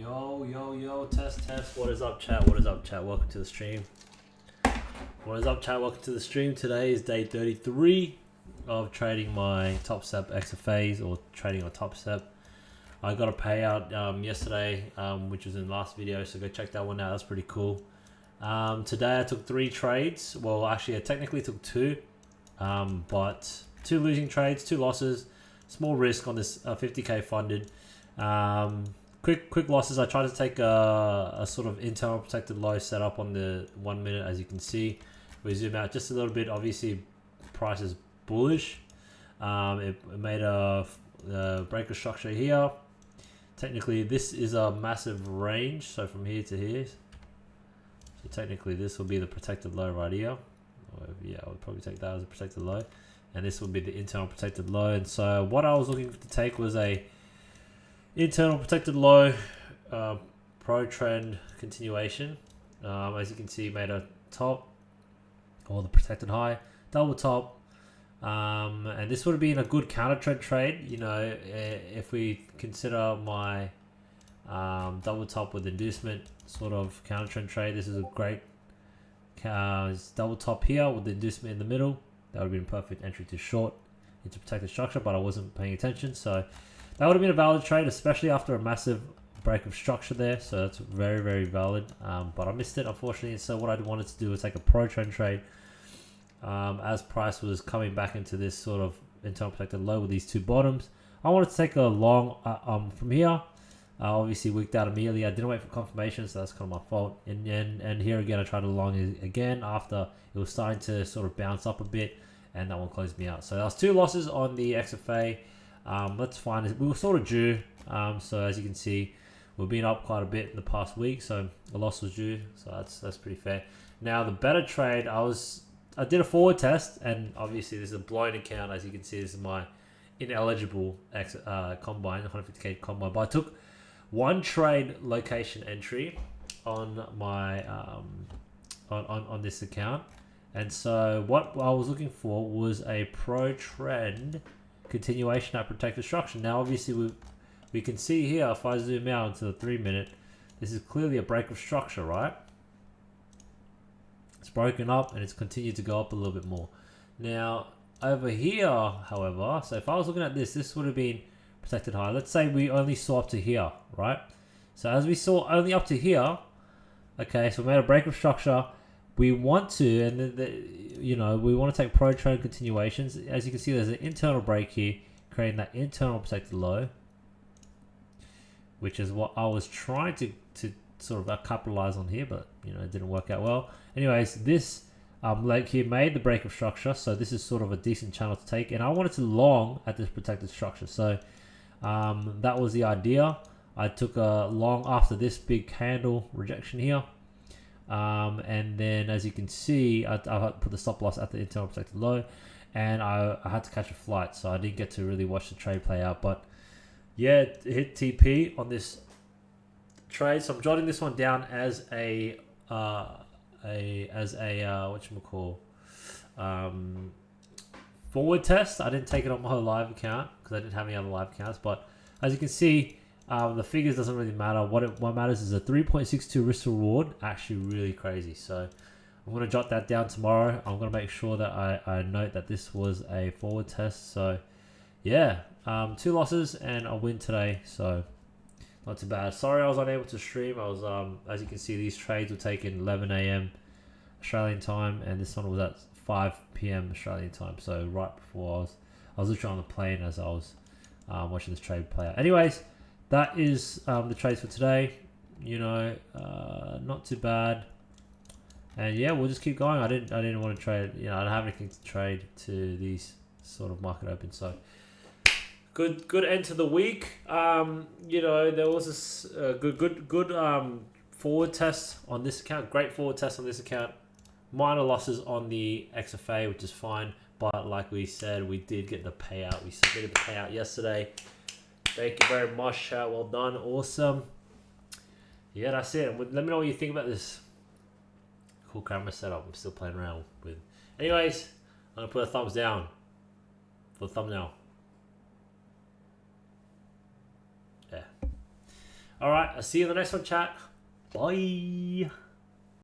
Yo, test. What is up, chat? Welcome to the stream. What is up, chat? Welcome to the stream. Today is day 33 of trading my Top Step XFAs or trading on Top Step. I got a payout yesterday, which was in the last video, so go check that one out. That's pretty cool. Today I took 3 trades. Well, actually, I technically took 2, but 2 losing trades, 2 losses, small risk on this 50k funded. Quick losses. I tried to take a sort of internal protected low set up on the 1 minute, as you can see. We zoom out just a little bit. Obviously, price is bullish. It made a breaker structure here. Technically, this is a massive range, so from here to here. So technically, this will be the protected low right here. Or yeah, I would probably take that as a protected low, and this would be the internal protected low. And so, what I was looking to take was a internal protected low, pro trend continuation. As you can see, made a top or the protected high, double top, and this would have been a good counter trend trade. You know, if we consider my double top with inducement sort of counter trend trade, this is a great double top here with the inducement in the middle. That would have been a perfect entry to short into protected structure, but I wasn't paying attention, so that would have been a valid trade, especially after a massive break of structure there. So that's very, very valid. But I missed it, unfortunately. So what I wanted to do was take a pro trend trade as price was coming back into this sort of internal protected low with these 2 bottoms. I wanted to take a long from here. Obviously wicked out immediately. I didn't wait for confirmation, so that's kind of my fault. And here again, I tried to long it again after it was starting to sort of bounce up a bit, and that one closed me out. So that was 2 losses on the XFA. That's fine. We were sort of due. So as you can see, we've been up quite a bit in the past week, so the loss was due. So that's pretty fair. Now the better trade, I did a forward test, and obviously this is a blown account. As you can see, this is my ineligible combine, 150k combine. But I took 1 trade location entry on my on this account, and so what I was looking for was a pro trend continuation at protected structure. Now obviously we can see here, if I zoom out into the 3 minute, this is clearly a break of structure, right? It's broken up and it's continued to go up a little bit more. Now over here, however, so if I was looking at this would have been protected high. Let's say we only saw up to here, right? So as we saw only up to here, okay, so we made a break of structure. We want to, and you know, we want to take pro trend continuations. As you can see, there's an internal break here, creating that internal protected low, which is what I was trying to sort of capitalize on here, but you know, it didn't work out well. Anyways, this leg here made the break of structure, so this is sort of a decent channel to take, and I wanted to long at this protected structure. So that was the idea. I took a long after this big candle rejection here. And then as you can see, I put the stop loss at the internal protected low, and I had to catch a flight, so I didn't get to really watch the trade play out. But yeah, it hit TP on this trade, so I'm jotting this one down as a whatchamacall, forward test. I didn't take it on my live account because I didn't have any other live accounts, but as you can see, the figures doesn't really matter. What matters is a 3.62 risk to reward. Actually really crazy. So I'm going to jot that down tomorrow. I'm going to make sure that I note that this was a forward test. So yeah, 2 losses and a win today. So not too bad. Sorry I was unable to stream. I was as you can see, these trades were taken 11 a.m. Australian time, and this one was at 5 p.m. Australian time. So right before I was literally on the plane as I was watching this trade play out. Anyways, that is the trades for today. You know, not too bad. And yeah, we'll just keep going. I didn't want to trade. You know, I don't have anything to trade to these sort of market opens. So good end to the week. You know, there was this good forward test on this account. Great forward test on this account. Minor losses on the XFA, which is fine. But like we said, we did get the payout. We submitted the payout yesterday. Thank you very much, chat. Well done. Awesome. Yeah, that's it. Let me know what you think about this cool camera setup I'm still playing around with. Anyways, I'm going to put a thumbs down for the thumbnail. Yeah. All right, I'll see you in the next one, chat. Bye.